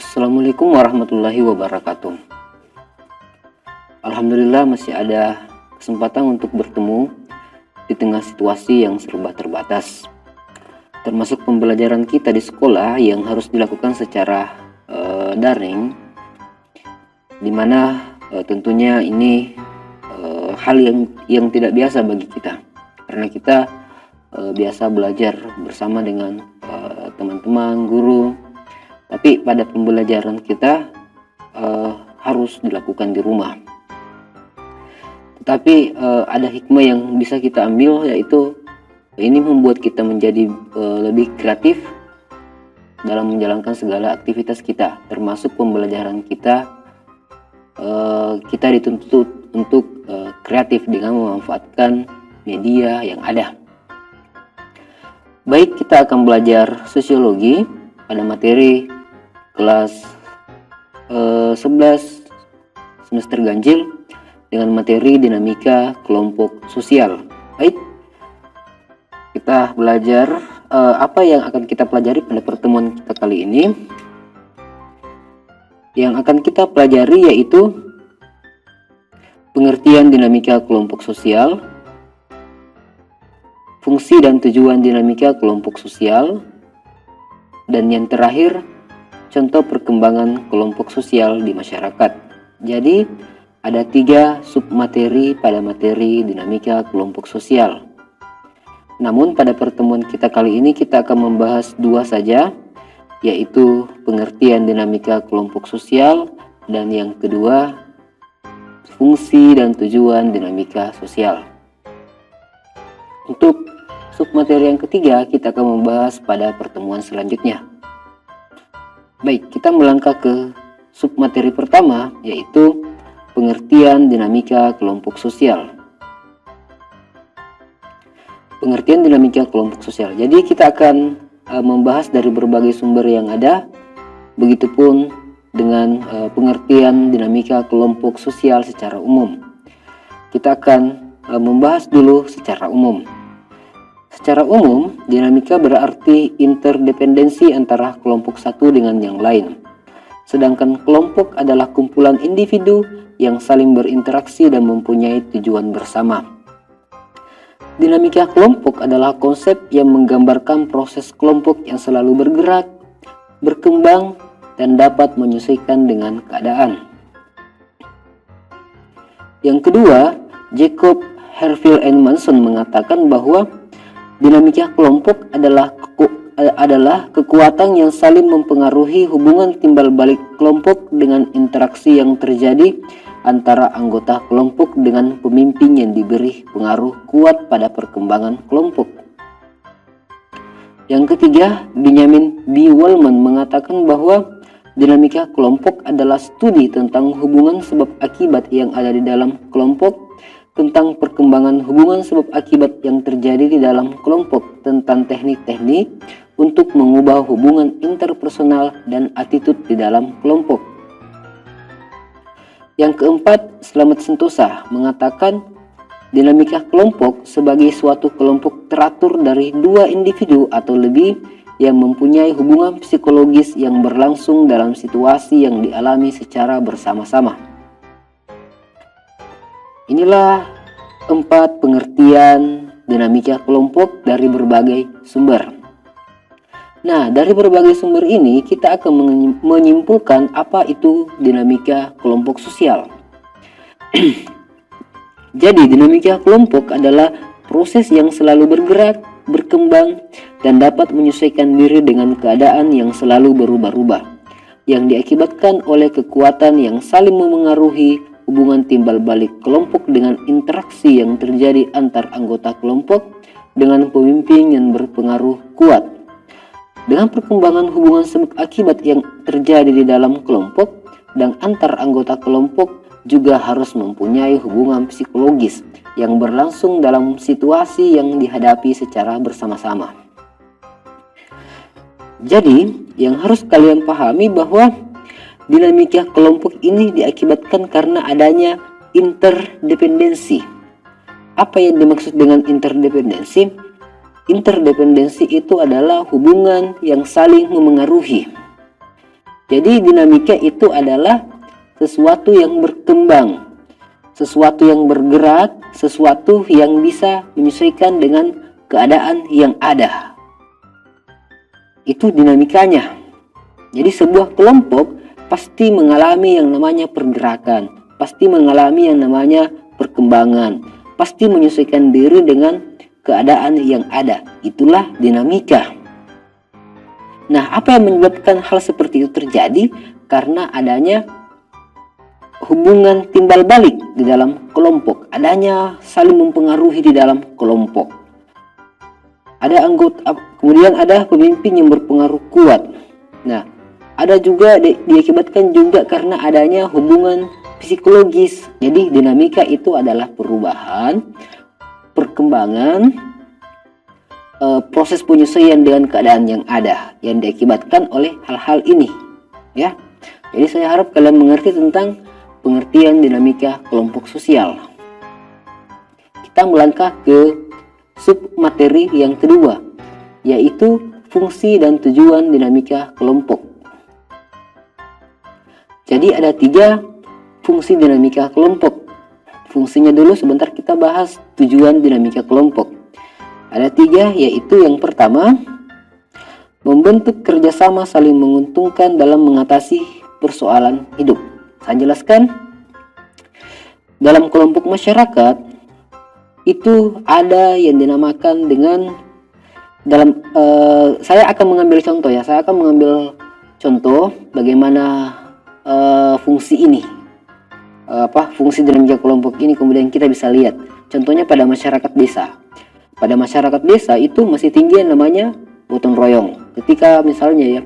Assalamualaikum warahmatullahi wabarakatuh. Alhamdulillah masih ada kesempatan untuk bertemu di tengah situasi yang serba terbatas, termasuk pembelajaran kita di sekolah yang harus dilakukan secara daring, dimana tentunya ini hal yang tidak biasa bagi kita, karena kita biasa belajar bersama dengan teman-teman, guru. Tapi pada pembelajaran kita harus dilakukan di rumah. Tetapi ada hikmah yang bisa kita ambil, yaitu ini membuat kita menjadi lebih kreatif dalam menjalankan segala aktivitas kita, termasuk pembelajaran kita. Kita dituntut untuk kreatif dengan memanfaatkan media yang ada. Baik, kita akan belajar sosiologi pada materi kelas 11 semester ganjil dengan materi dinamika kelompok sosial. Baik, kita belajar apa yang akan kita pelajari pada pertemuan kita kali ini. Yang akan kita pelajari yaitu pengertian dinamika kelompok sosial, fungsi dan tujuan dinamika kelompok sosial, dan yang terakhir, contoh perkembangan kelompok sosial di masyarakat. Jadi, ada 3 submateri pada materi dinamika kelompok sosial. Namun, pada pertemuan kita kali ini kita akan membahas 2 saja, yaitu pengertian dinamika kelompok sosial, dan yang kedua, fungsi dan tujuan dinamika sosial. Untuk submateri yang ketiga, kita akan membahas pada pertemuan selanjutnya. Baik, kita melangkah ke submateri pertama, yaitu pengertian dinamika kelompok sosial. Pengertian dinamika kelompok sosial. Jadi kita akan membahas dari berbagai sumber yang ada, begitupun dengan pengertian dinamika kelompok sosial secara umum. Kita akan membahas dulu secara umum. Secara umum, dinamika berarti interdependensi antara kelompok satu dengan yang lain. Sedangkan kelompok adalah kumpulan individu yang saling berinteraksi dan mempunyai tujuan bersama. Dinamika kelompok adalah konsep yang menggambarkan proses kelompok yang selalu bergerak, berkembang, dan dapat menyesuaikan dengan keadaan. Yang kedua, Jacob, Herfield, and Manson mengatakan bahwa dinamika kelompok adalah kekuatan yang saling mempengaruhi hubungan timbal balik kelompok dengan interaksi yang terjadi antara anggota kelompok dengan pemimpin yang diberi pengaruh kuat pada perkembangan kelompok. Yang ketiga, Benjamin B. Wellman mengatakan bahwa dinamika kelompok adalah studi tentang hubungan sebab akibat yang ada di dalam kelompok, tentang perkembangan hubungan sebab akibat yang terjadi di dalam kelompok, tentang teknik-teknik untuk mengubah hubungan interpersonal dan attitude di dalam kelompok. Yang keempat, Slamet Sentosa mengatakan dinamika kelompok sebagai suatu kelompok teratur dari 2 individu atau lebih yang mempunyai hubungan psikologis yang berlangsung dalam situasi yang dialami secara bersama-sama. Inilah 4 pengertian dinamika kelompok dari berbagai sumber. Nah, dari berbagai sumber ini kita akan menyimpulkan apa itu dinamika kelompok sosial. Jadi, dinamika kelompok adalah proses yang selalu bergerak, berkembang, dan dapat menyesuaikan diri dengan keadaan yang selalu berubah-ubah, yang diakibatkan oleh kekuatan yang saling memengaruhi hubungan timbal balik kelompok dengan interaksi yang terjadi antar anggota kelompok dengan pemimpin yang berpengaruh kuat. Dengan perkembangan hubungan sebab akibat yang terjadi di dalam kelompok dan antar anggota kelompok juga harus mempunyai hubungan psikologis yang berlangsung dalam situasi yang dihadapi secara bersama-sama. Jadi, yang harus kalian pahami bahwa dinamika kelompok ini diakibatkan karena adanya interdependensi. Apa yang dimaksud dengan interdependensi? Interdependensi itu adalah hubungan yang saling memengaruhi. Jadi dinamika itu adalah sesuatu yang berkembang, sesuatu yang bergerak, sesuatu yang bisa menyesuaikan dengan keadaan yang ada. Itu dinamikanya. Jadi sebuah kelompok pasti mengalami yang namanya pergerakan, pasti mengalami yang namanya perkembangan, pasti menyesuaikan diri dengan keadaan yang ada. Itulah dinamika. Nah, apa yang menyebabkan hal seperti itu terjadi? Karena adanya hubungan timbal balik di dalam kelompok, adanya saling mempengaruhi di dalam kelompok. Ada anggota, kemudian ada pemimpin yang berpengaruh kuat. Nah, ada juga diakibatkan juga karena adanya hubungan psikologis. Jadi dinamika itu adalah perubahan, perkembangan, proses penyesuaian dengan keadaan yang ada yang diakibatkan oleh hal-hal ini, ya. Jadi saya harap kalian mengerti tentang pengertian dinamika kelompok sosial. Kita melangkah ke submateri yang kedua, yaitu fungsi dan tujuan dinamika kelompok. Jadi ada 3 fungsi dinamika kelompok. Fungsinya dulu sebentar kita bahas tujuan dinamika kelompok. Ada 3, yaitu yang pertama, membentuk kerjasama saling menguntungkan dalam mengatasi persoalan hidup. Saya jelaskan, dalam kelompok masyarakat itu ada yang dinamakan dengan saya akan mengambil contoh ya, saya akan mengambil contoh bagaimana fungsi ini, fungsi dinamika kelompok ini kemudian kita bisa lihat. Contohnya pada masyarakat desa. Pada masyarakat desa itu masih tinggi yang namanya gotong royong. Ketika misalnya ya,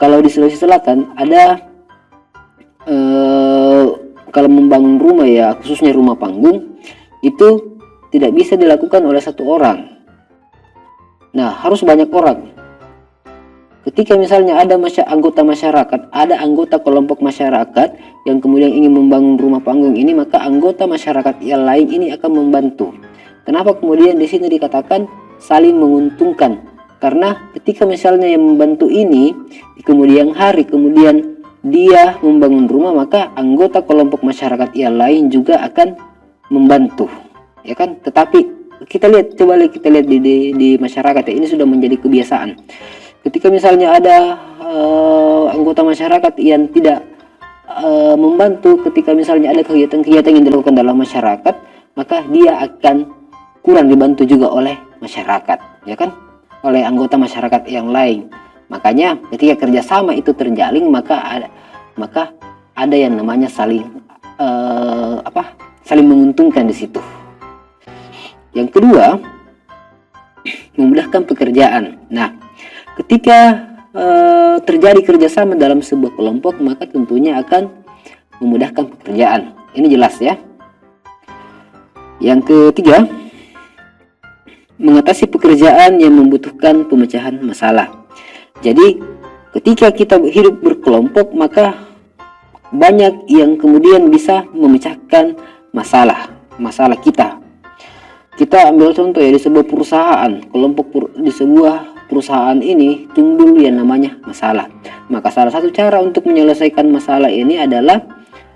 kalau di Sulawesi Selatan ada kalau membangun rumah ya, khususnya rumah panggung, itu tidak bisa dilakukan oleh satu orang. Nah, harus banyak orang. Ketika misalnya ada anggota masyarakat, ada anggota kelompok masyarakat yang kemudian ingin membangun rumah panggung ini, maka anggota masyarakat yang lain ini akan membantu. Kenapa kemudian di sini dikatakan saling menguntungkan? Karena ketika misalnya yang membantu ini di kemudian hari kemudian dia membangun rumah, maka anggota kelompok masyarakat yang lain juga akan membantu, ya kan? Tetapi kita lihat, coba kita lihat di masyarakat ya, ini sudah menjadi kebiasaan. Ketika misalnya ada anggota masyarakat yang tidak membantu, ketika misalnya ada kegiatan-kegiatan yang dilakukan dalam masyarakat, maka dia akan kurang dibantu juga oleh masyarakat, ya kan, oleh anggota masyarakat yang lain. Makanya ketika kerjasama itu terjalin, maka ada yang namanya saling menguntungkan di situ. Yang kedua, memudahkan pekerjaan. Nah, ketika terjadi kerjasama dalam sebuah kelompok, maka tentunya akan memudahkan pekerjaan. Ini jelas ya. Yang ketiga, mengatasi pekerjaan yang membutuhkan pemecahan masalah. Jadi ketika kita hidup berkelompok, maka banyak yang kemudian bisa memecahkan masalah kita. Kita ambil contoh ya, di sebuah perusahaan, di sebuah perusahaan ini timbul yang namanya masalah. Maka salah satu cara untuk menyelesaikan masalah ini adalah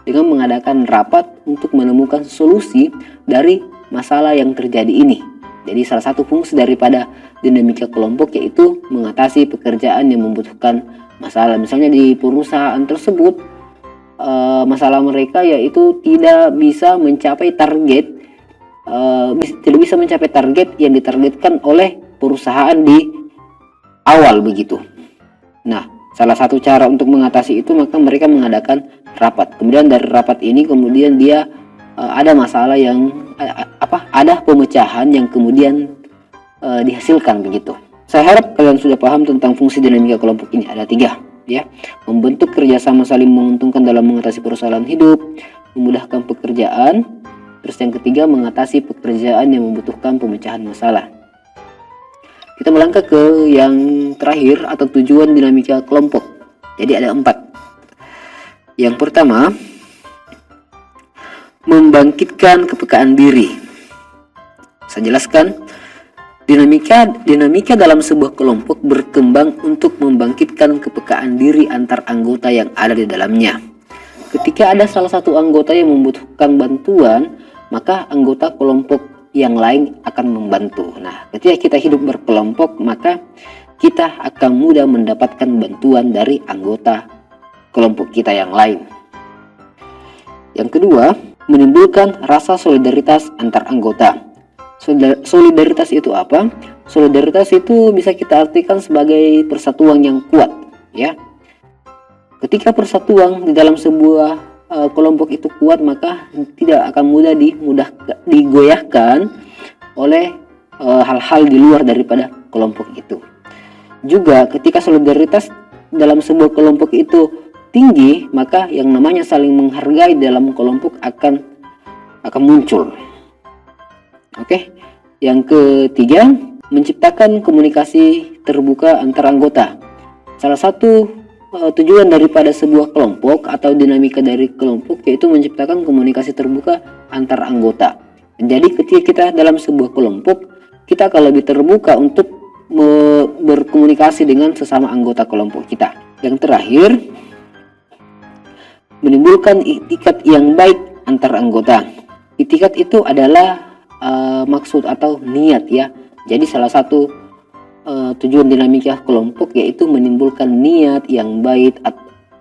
dengan mengadakan rapat untuk menemukan solusi dari masalah yang terjadi ini. Jadi salah satu fungsi daripada dinamika kelompok yaitu mengatasi pekerjaan yang membutuhkan masalah. Misalnya di perusahaan tersebut masalah mereka yaitu tidak bisa mencapai target yang ditargetkan oleh perusahaan di awal begitu. Nah, salah satu cara untuk mengatasi itu maka mereka mengadakan rapat. Kemudian dari rapat ini kemudian dia ada masalah yang ada pemecahan yang kemudian dihasilkan begitu. Saya harap kalian sudah paham tentang fungsi dinamika kelompok ini. Ada 3 ya. Membentuk kerjasama saling menguntungkan dalam mengatasi persoalan hidup, memudahkan pekerjaan. Terus yang ketiga, mengatasi pekerjaan yang membutuhkan pemecahan masalah. Kita melangkah ke yang terakhir atau tujuan dinamika kelompok. Jadi ada 4. Yang pertama, membangkitkan kepekaan diri. Saya jelaskan, Dinamika dalam sebuah kelompok berkembang untuk membangkitkan kepekaan diri antar anggota yang ada di dalamnya. Ketika ada salah satu anggota yang membutuhkan bantuan, maka anggota kelompok yang lain akan membantu. Nah, ketika kita hidup berkelompok, maka kita akan mudah mendapatkan bantuan dari anggota kelompok kita yang lain. Yang kedua, menimbulkan rasa solidaritas antar anggota. Solidaritas itu apa? Solidaritas itu bisa kita artikan sebagai persatuan yang kuat, ya. Ketika persatuan di dalam sebuah kelompok itu kuat, maka tidak akan mudah digoyahkan oleh hal-hal di luar daripada kelompok itu. Juga ketika solidaritas dalam sebuah kelompok itu tinggi, maka yang namanya saling menghargai dalam kelompok akan muncul. Oke, yang ketiga, menciptakan komunikasi terbuka antar anggota. Salah satu tujuan daripada sebuah kelompok atau dinamika dari kelompok yaitu menciptakan komunikasi terbuka antar anggota. Jadi ketika kita dalam sebuah kelompok, kita akan lebih terbuka untuk berkomunikasi dengan sesama anggota kelompok kita. Yang terakhir, menimbulkan itikat yang baik antar anggota. Itikat itu adalah maksud atau niat, ya. Jadi salah satu tujuan dinamika kelompok yaitu menimbulkan niat yang baik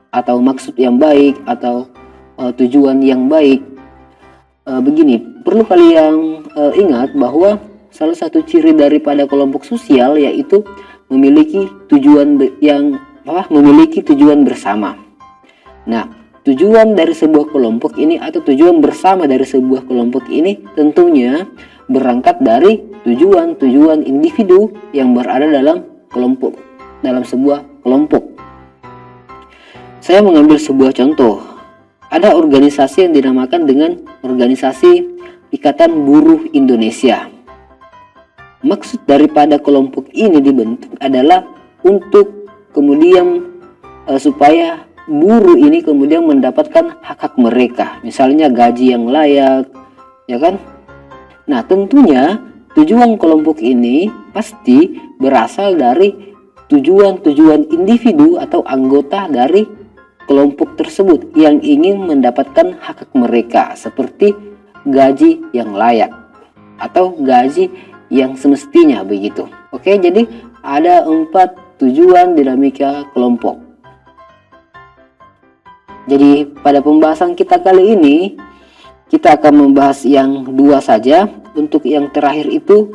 atau maksud yang baik atau tujuan yang baik. Begini, perlu kalian ingat bahwa salah satu ciri daripada kelompok sosial yaitu memiliki tujuan bersama. Nah, tujuan dari sebuah kelompok ini atau tujuan bersama dari sebuah kelompok ini tentunya berangkat dari tujuan individu yang berada dalam sebuah kelompok. Saya mengambil sebuah contoh. Ada organisasi yang dinamakan dengan Organisasi Ikatan Buruh Indonesia. Maksud daripada kelompok ini dibentuk adalah untuk kemudian supaya buruh ini kemudian mendapatkan hak-hak mereka, misalnya gaji yang layak, ya kan? Nah, tentunya tujuan kelompok ini pasti berasal dari tujuan individu atau anggota dari kelompok tersebut yang ingin mendapatkan hak-hak mereka seperti gaji yang layak atau gaji yang semestinya, begitu. Oke, jadi ada 4 tujuan dinamika kelompok. Jadi pada pembahasan kita kali ini kita akan membahas yang 2 saja. Untuk yang terakhir itu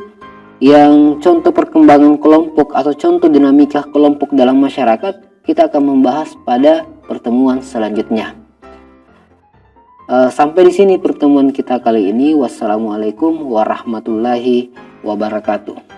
yang contoh perkembangan kelompok atau contoh dinamika kelompok dalam masyarakat, kita akan membahas pada pertemuan selanjutnya. Sampai di sini pertemuan kita kali ini. Wassalamualaikum warahmatullahi wabarakatuh.